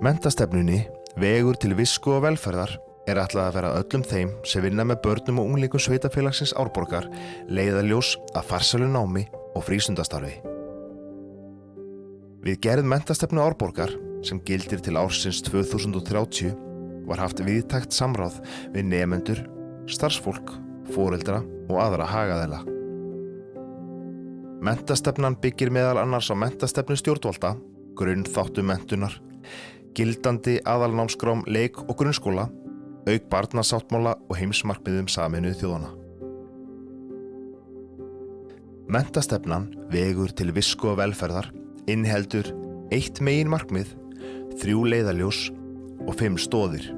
Menntastefnunni Vegur til visku og velferðar er ætlað að vera öllum þeim sem vinna með börnum og unglingum sveitafélagsins Árborgar leiðarljós að farsælu námi og frístundastarfi. Við gerð menntastefnu Árborgar sem gildir til ársins 2030 var haft víðtækt samráð við nemendur, starfsfólk, foreldra og aðra hagaðila. Menntastefnan byggir meðal annars á menntastefnu stjórnvalda, grunnþáttum menntunar, gildandi aðalnámskrám leik- og grunnskóla, auk barnasáttmála og heimsmarkmiðum Sameinuðu þjóðanna. Menntastefnan Vegur til visku og velferðar inniheldur 1 meginmarkmið, 3 leiðarljós og 5 stoðir.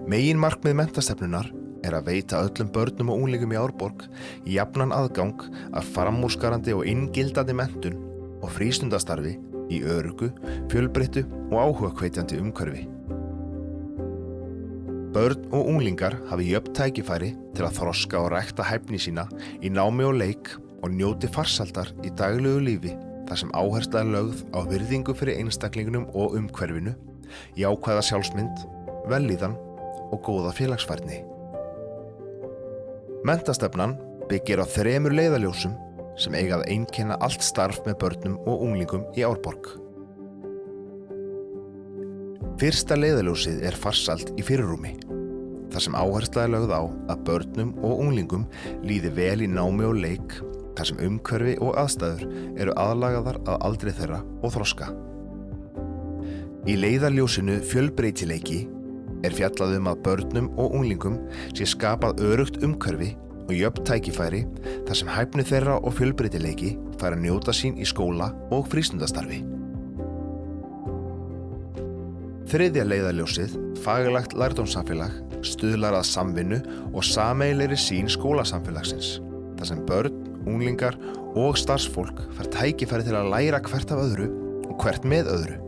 Meginmarkmið menntastefnunar er að veita öllum börnum og unglingum í Árborg jafnan aðgang að framúrskarandi og inngildandi menntun og frístundastarfi í öruggu, fjölbreyttu og áhugahvetjandi umhverfi. Börn og unglingar hafi jöfn tækifæri til að þroska og rækta hæfni sína í námi og leik og njóti farsældar í daglegu lífi þar sem áhersla er lögð á virðingu fyrir einstaklingunum og umhverfinu, jákvæða sjálfsmynd, vellíðan og góða félagsfærni. Menntastefnan byggir á 3 leiðarljósum sem eiga að einkenna allt starf með börnum og unglingum í Árborg. Fyrsta leiðarljósið er farsæld í fyrirrúmi, þar sem áhersla er lögð á að börnum og unglingum líði vel í námi og leik, þar sem umhverfi og aðstæður eru aðlagaðar að aldri þeirra og þroska. Í leiðarljósinu fjölbreytileiki er fjallað að börnum og unglingum sé skapað örugt umhverfi og jöfn tækifæri þar sem hæfni þeirra og fjölbreytileiki fær að njóta sín í skóla og frístundastarfi. Þriðja leiðarljósið, faglegt lærdómssamfélag, stuðlar að samvinnu og sameiginlegri sýn skólasamfélagsins, þar sem börn, unglingar og starfsfólk fær tækifæri til að læra hvert af öðru og hvert með öðru.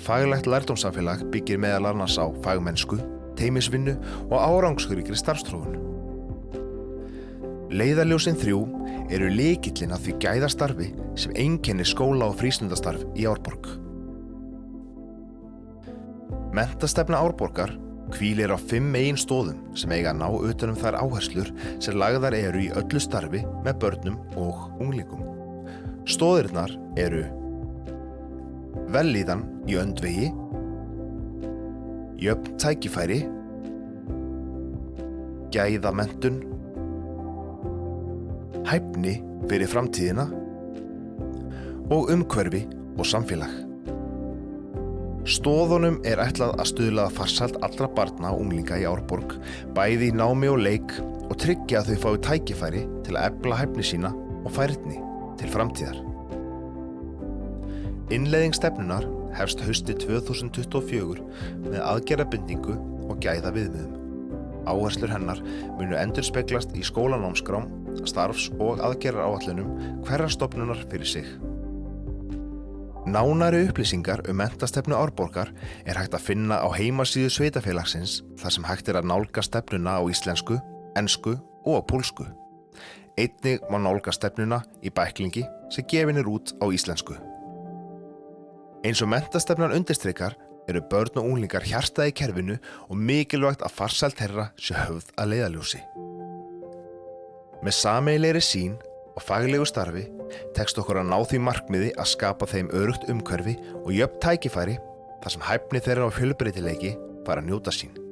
Faglegt lærdómssamfélag byggir meðal annars á fagmennsku, teymisvinnu og árangursríkri starfsþróun. Leiðarljósin 3 eru lykillinn að því gæðastarfi sem einkennir skóla- og frístundastarf í Árborg. Menntastefna Árborgar hvílir á 5 meginstoðum sem eiga að ná utan þær áherslur sem lagðar eru í öllu starfi með börnum og unglingum. Stoðirnar eru vellíðan í öndvegi, jöfn tækifæri, gæðamenntun, hæfni fyrir framtíðina og umhverfi og samfélag. Stoðunum er ætlað að stuðla að farsæld allra barna og unglinga í Árborg, bæði í námi og leik og tryggja að þau fái tækifæri til að efla hæfni sína og færni til framtíðar. Innleiðing stefnunnar hefst haustið 2024 með aðgerðabindingu og gæðaviðmiðum. Áherslur hennar munu endurspeglast í skólanámskrám, starfs- og aðgerðaráætlunum hverrar stofnunar fyrir sig. Nánari upplýsingar menntastefnu Árborgar er hægt að finna á heimasíðu sveitafélagsins þar sem hægt er að nálgast stefnuna á íslensku, ensku og pólsku. Einnig má nálgast stefnuna í bæklingi sem gefin er út á íslensku. Eins og menntastefnan undirstrikar eru börn og unglingar hjartað í kerfinu og mikilvægt að farsæld þeirra sé höfð að leiðarljósi. Með sameiginlegri sýn og faglegu starfi tekst okkur að ná því markmiði að skapa þeim örugt umhverfi og jöfn tækifæri þar sem hæfni þeirra og fjölbreytileiki fara að njóta sín.